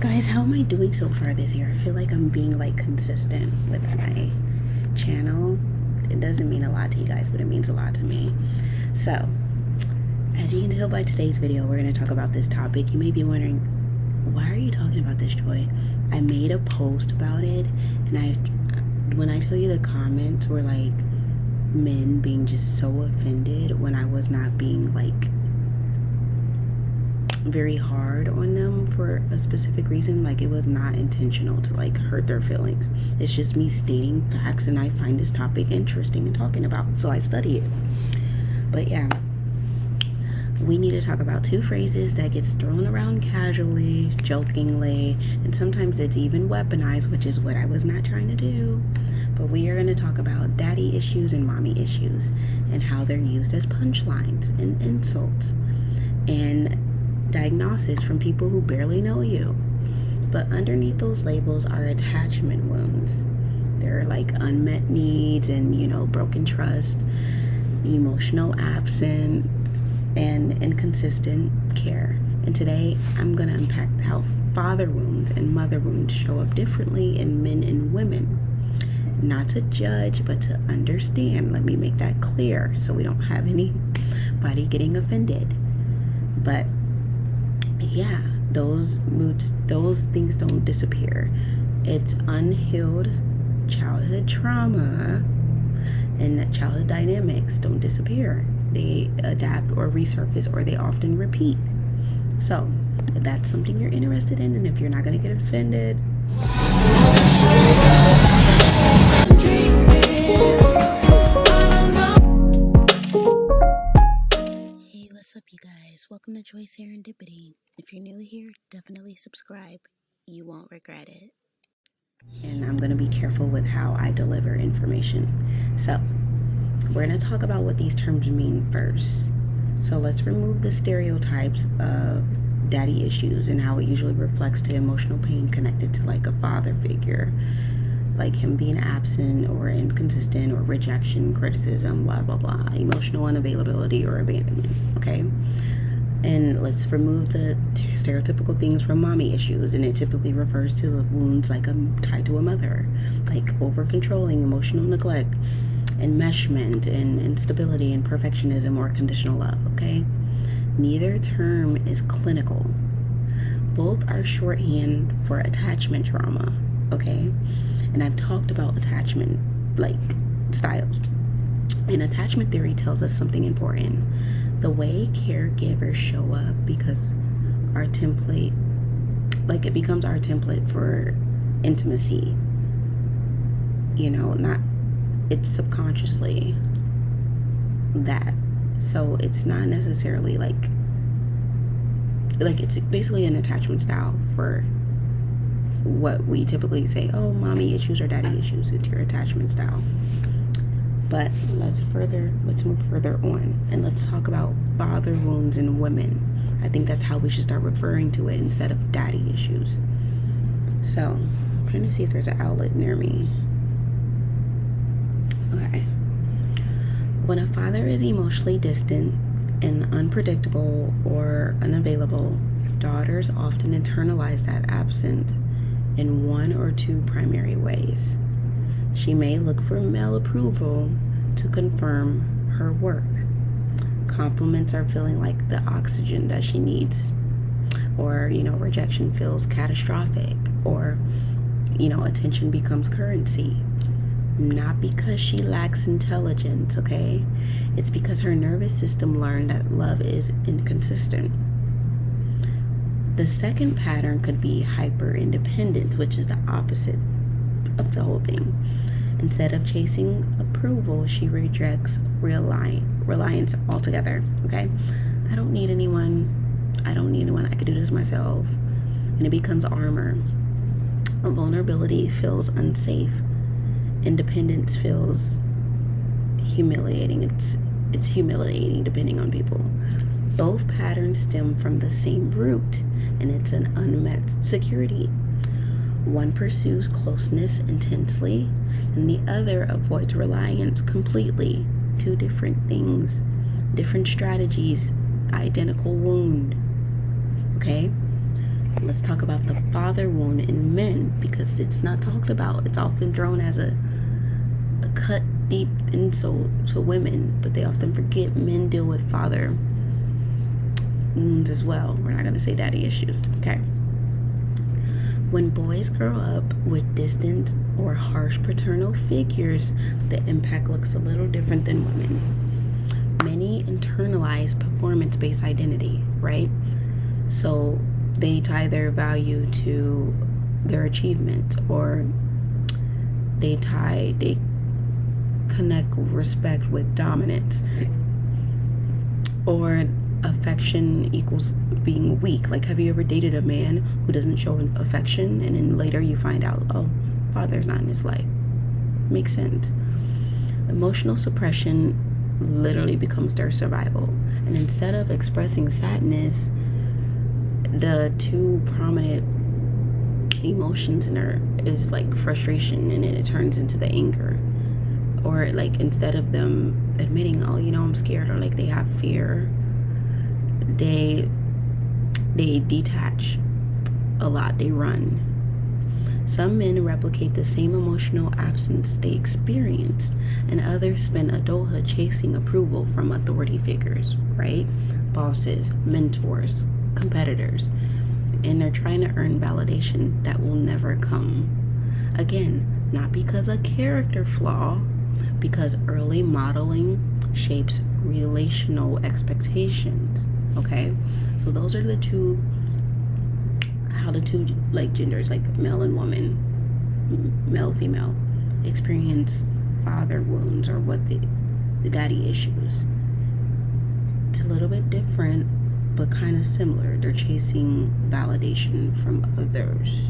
Guys, how am I doing so far this year? I feel like I'm being like consistent with my channel. It doesn't mean a lot to you guys, but it means a lot to me. So, as you can tell by today's video, we're going to talk about this topic. You may be wondering, why are you talking about this, Joy? I made a post about it, and when I tell you the comments were like men being just so offended when I was not being like very hard on them for a specific reason. Like, it was not intentional to like hurt their feelings. It's just me stating facts, and I find this topic interesting and talking about, so I study it. But yeah, we need to talk about two phrases that gets thrown around casually, jokingly, and sometimes it's even weaponized, which is what I was not trying to do. But we are going to talk about daddy issues and mommy issues and how they're used as punchlines and insults and diagnosis from people who barely know you. But underneath those labels are attachment wounds. They're like unmet needs and, broken trust, emotional absence, and inconsistent care. And today I'm going to unpack how father wounds and mother wounds show up differently in men and women. Not to judge, but to understand. Let me make that clear so we don't have anybody getting offended. But yeah, those things don't disappear. It's unhealed childhood trauma, and childhood dynamics don't disappear. They adapt or resurface, or they often repeat. So if that's something you're interested in, and if you're not going to get offended, hey, what's up, you guys? Welcome to Joy Serendipity. If you're new here, definitely subscribe. You won't regret it. And I'm going to be careful with how I deliver information. So we're going to talk about what these terms mean first. So let's remove the stereotypes of daddy issues and how it usually reflects to emotional pain connected to like a father figure, like him being absent or inconsistent or rejection, criticism, blah, blah, blah, emotional unavailability or abandonment, okay? And let's remove the stereotypical things from mommy issues, and it typically refers to the wounds like tied to a mother, like over-controlling, emotional neglect, enmeshment, and instability, and perfectionism or conditional love, okay? Neither term is clinical. Both are shorthand for attachment trauma, okay? And I've talked about attachment like styles. And attachment theory tells us something important. The way caregivers show up because our template, like it becomes our template for intimacy. It's subconsciously that. So it's not necessarily like it's basically an attachment style for what we typically say, oh, mommy issues or daddy issues. It's your attachment style. But let's move further on, and let's talk about father wounds in women. I think that's how we should start referring to it instead of daddy issues. So I'm trying to see if there's an outlet near me. Okay. When a father is emotionally distant and unpredictable or unavailable, daughters often internalize that absence in one or two primary ways. She may look for male approval to confirm her worth. Compliments are feeling like the oxygen that she needs, or rejection feels catastrophic, or attention becomes currency. Not because she lacks intelligence, okay? It's because her nervous system learned that love is inconsistent. The second pattern could be hyper independence, which is the opposite of the whole thing. Instead of chasing approval, she rejects reliance altogether, okay? I don't need anyone. I can do this myself. And it becomes armor. Vulnerability feels unsafe. Independence feels humiliating. It's humiliating depending on people. Both patterns stem from the same root, and it's an unmet security. One pursues closeness intensely, and the other avoids reliance completely. Two different things, different strategies, identical wound. Okay? Let's talk about the father wound in men, because it's not talked about. It's often thrown as a cut deep insult to women, but they often forget men deal with father wounds as well. We're not going to say daddy issues. Okay. When boys grow up with distant or harsh paternal figures, the impact looks a little different than women. Many internalize performance-based identity, right? So they tie their value to their achievement, or they connect respect with dominance, or affection equals being weak. Like, have you ever dated a man who doesn't show affection, and then later you find out, oh, father's not in his life? Makes sense. Emotional suppression literally becomes their survival, and instead of expressing sadness, the two prominent emotions in her is like frustration, and then it turns into the anger. Or like, instead of them admitting, oh, I'm scared, or like they have fear, they detach a lot. They run. Some men replicate the same emotional absence they experienced, and others spend adulthood chasing approval from authority figures, right? Bosses, mentors, competitors, and they're trying to earn validation that will never come. Again, not because a character flaw, because early modeling shapes relational expectations. Okay, so those are the two like genders, like male and woman, male, female, experience father wounds, or what the daddy issues. It's a little bit different, but kind of similar. They're chasing validation from others.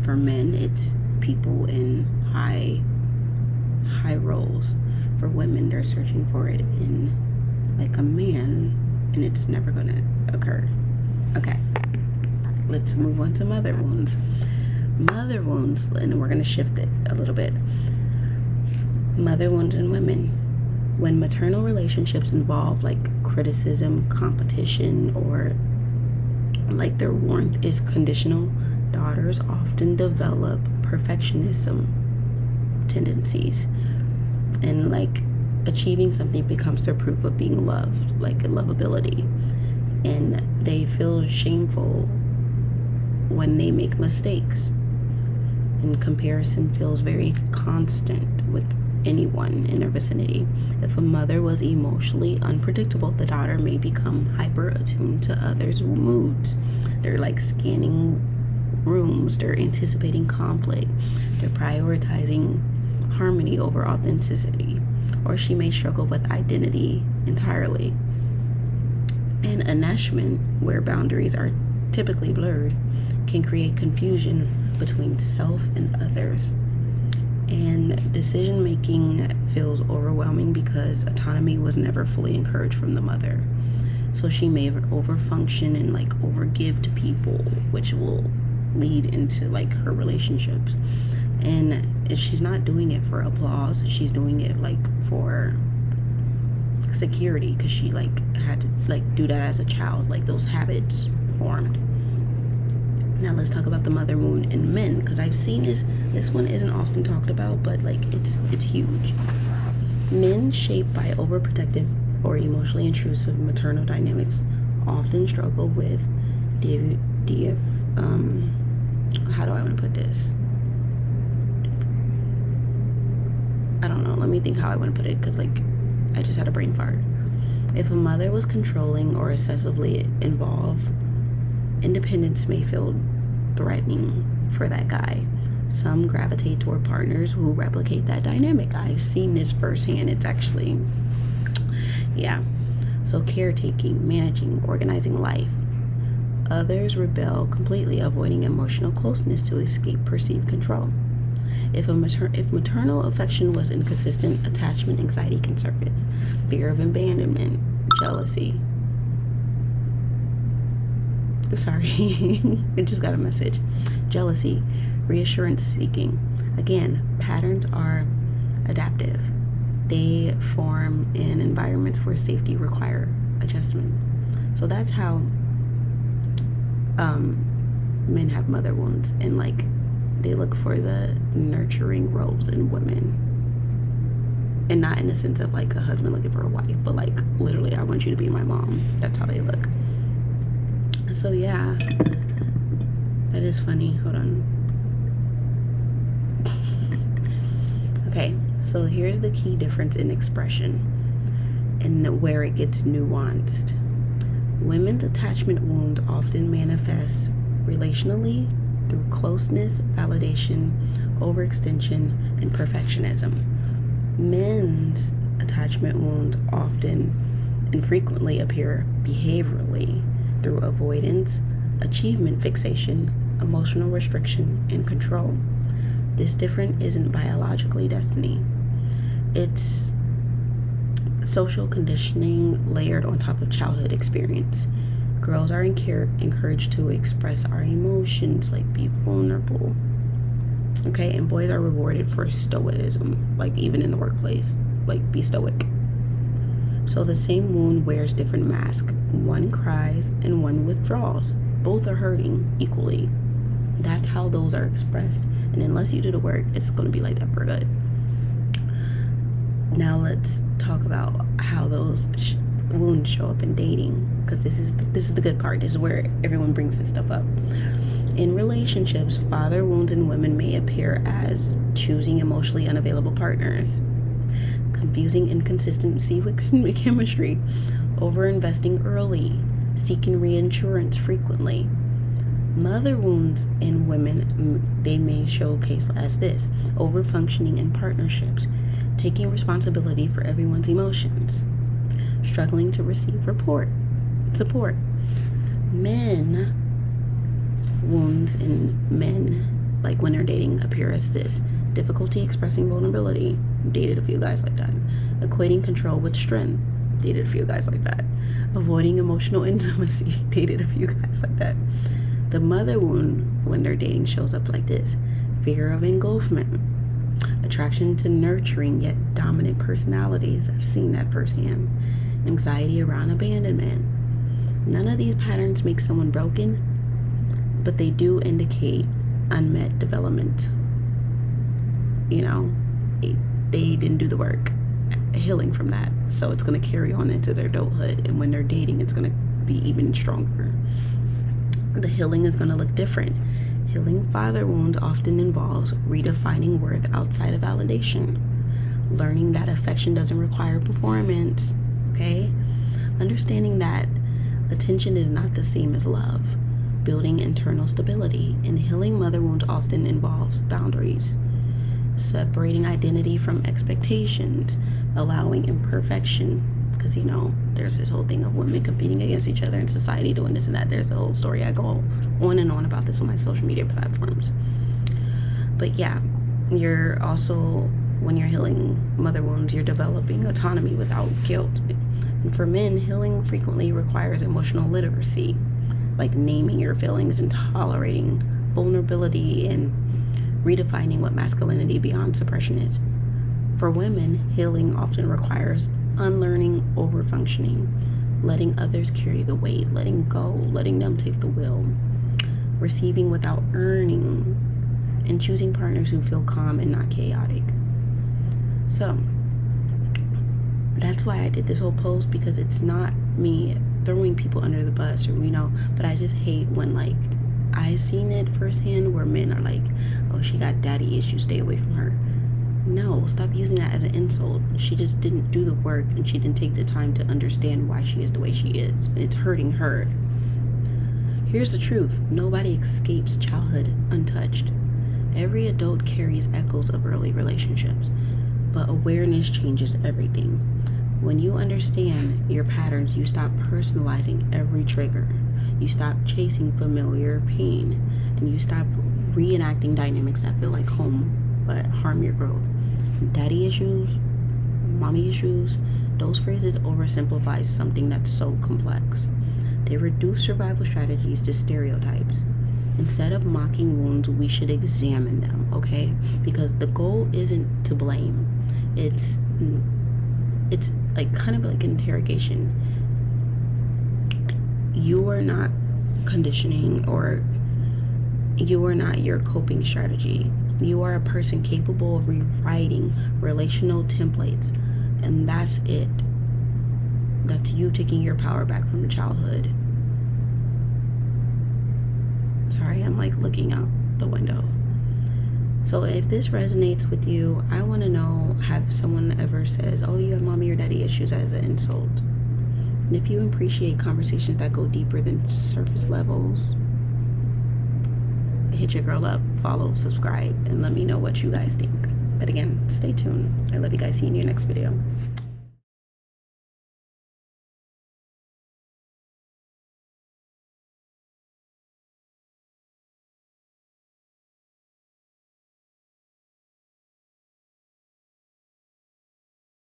For men, it's people in high roles. For women, they're searching for it in like a man, and it's never gonna occur. Okay, let's move on to mother wounds. Mother wounds, and we're gonna shift it a little bit. Mother wounds in women. When maternal relationships involve like criticism, competition, or like their warmth is conditional, daughters often develop perfectionism tendencies, and like achieving something becomes their proof of being loved, like lovability, and they feel shameful when they make mistakes, and comparison feels very constant with anyone in their vicinity. If a mother was emotionally unpredictable, the daughter may become hyper attuned to others' moods. They're like scanning rooms, they're anticipating conflict, they're prioritizing harmony over authenticity, or she may struggle with identity entirely. And enmeshment, where boundaries are typically blurred, can create confusion between self and others. And decision making feels overwhelming because autonomy was never fully encouraged from the mother. So she may overfunction and like overgive to people, which will lead into like her relationships. And she's not doing it for applause, she's doing it like for security, because she like had to like do that as a child, like those habits formed. Now let's talk about the mother wound in men, because I've seen this one isn't often talked about, but like it's huge. Men shaped by overprotective or emotionally intrusive maternal dynamics often struggle with how do I want to put this? I don't know. Let me think how I want to put it, because like I just had a brain fart. If a mother was controlling or excessively involved, independence may feel threatening for that guy. Some gravitate toward partners who replicate that dynamic. I've seen this firsthand. It's actually, yeah. So caretaking, managing, organizing life. Others rebel completely, avoiding emotional closeness to escape perceived control. If maternal affection was inconsistent, attachment anxiety can surface. Fear of abandonment, jealousy. Sorry, I just got a message. Jealousy, reassurance seeking. Again, patterns are adaptive. They form in environments where safety require adjustment. So that's how Men have mother wounds, and like they look for the nurturing roles in women, and not in the sense of like a husband looking for a wife, but like literally, I want you to be my mom. That's how they look. So yeah, that is funny. Hold on. Okay, so here's the key difference in expression and where it gets nuanced. Women's attachment wounds often manifest relationally through closeness, validation, overextension, and perfectionism. Men's attachment wounds often and frequently appear behaviorally through avoidance, achievement fixation, emotional restriction, and control. This difference isn't biologically destiny. It's social conditioning layered on top of childhood experience. Girls are encouraged to express our emotions, like be vulnerable. Okay, and boys are rewarded for stoicism, like even in the workplace, like be stoic. So the same wound wears different masks. One cries and one withdraws. Both are hurting equally. That's how those are expressed. And unless you do the work, it's going to be like that for good. Now let's talk about how those wounds show up in dating, because this is the good part. This is where everyone brings this stuff up. In relationships, father wounds in women may appear as choosing emotionally unavailable partners, confusing inconsistency with chemistry, over-investing early, seeking reinsurance frequently. Mother wounds in women, they may showcase as this: over-functioning in partnerships, taking responsibility for everyone's emotions, struggling to receive support. Men wounds in men, like when they're dating, appear as this: difficulty expressing vulnerability. Dated a few guys like that. Equating control with strength. Dated a few guys like that. Avoiding emotional intimacy. Dated a few guys like that. The mother wound when they're dating shows up like this: fear of engulfment, attraction to nurturing yet dominant personalities. I've seen that firsthand. Anxiety around abandonment. None of these patterns make someone broken, but they do indicate unmet development. You know, they didn't do the work healing from that, so it's going to carry on into their adulthood, and when they're dating, it's going to be even stronger. The healing is going to look different. Healing father wounds often involves redefining worth outside of validation, learning that affection doesn't require performance, okay? Understanding that attention is not the same as love, building internal stability. And healing mother wounds often involves boundaries, separating identity from expectations, allowing imperfection, because there's this whole thing of women competing against each other in society, doing this and that. There's a whole story. I go on and on about this on my social media platforms. But yeah, you're also, when you're healing mother wounds, you're developing autonomy without guilt. And for men, healing frequently requires emotional literacy, like naming your feelings and tolerating vulnerability and redefining what masculinity beyond suppression is. For women, healing often requires unlearning overfunctioning, letting others carry the weight, letting go, letting them take the wheel, receiving without earning, and choosing partners who feel calm and not chaotic. So that's why I did this whole post, because it's not me throwing people under the bus, or but I just hate when like I seen it firsthand where men are like, oh, she got daddy issues, stay away from her. No, stop using that as an insult. She just didn't do the work, and she didn't take the time to understand why she is the way she is, and it's hurting her. Here's the truth: nobody escapes childhood untouched. Every adult carries echoes of early relationships, but awareness changes everything. When you understand your patterns, you stop personalizing every trigger. You stop chasing familiar pain, and you stop reenacting dynamics that feel like home but harm your growth. Daddy issues, mommy issues, those phrases oversimplify something that's so complex. They reduce survival strategies to stereotypes. Instead of mocking wounds, we should examine them, okay? Because the goal isn't to blame. It's like kind of like an interrogation. You are not conditioning, or you are not your coping strategy. You are a person capable of rewriting relational templates, and that's it. That's you taking your power back from childhood. Sorry, I'm like looking out the window. So if this resonates with you, I want to know, have someone ever says, oh, you have mommy or daddy issues, as an insult? And if you appreciate conversations that go deeper than surface levels, hit your girl up, follow, subscribe, and let me know what you guys think. But again, stay tuned. I love you guys. See you in your next video.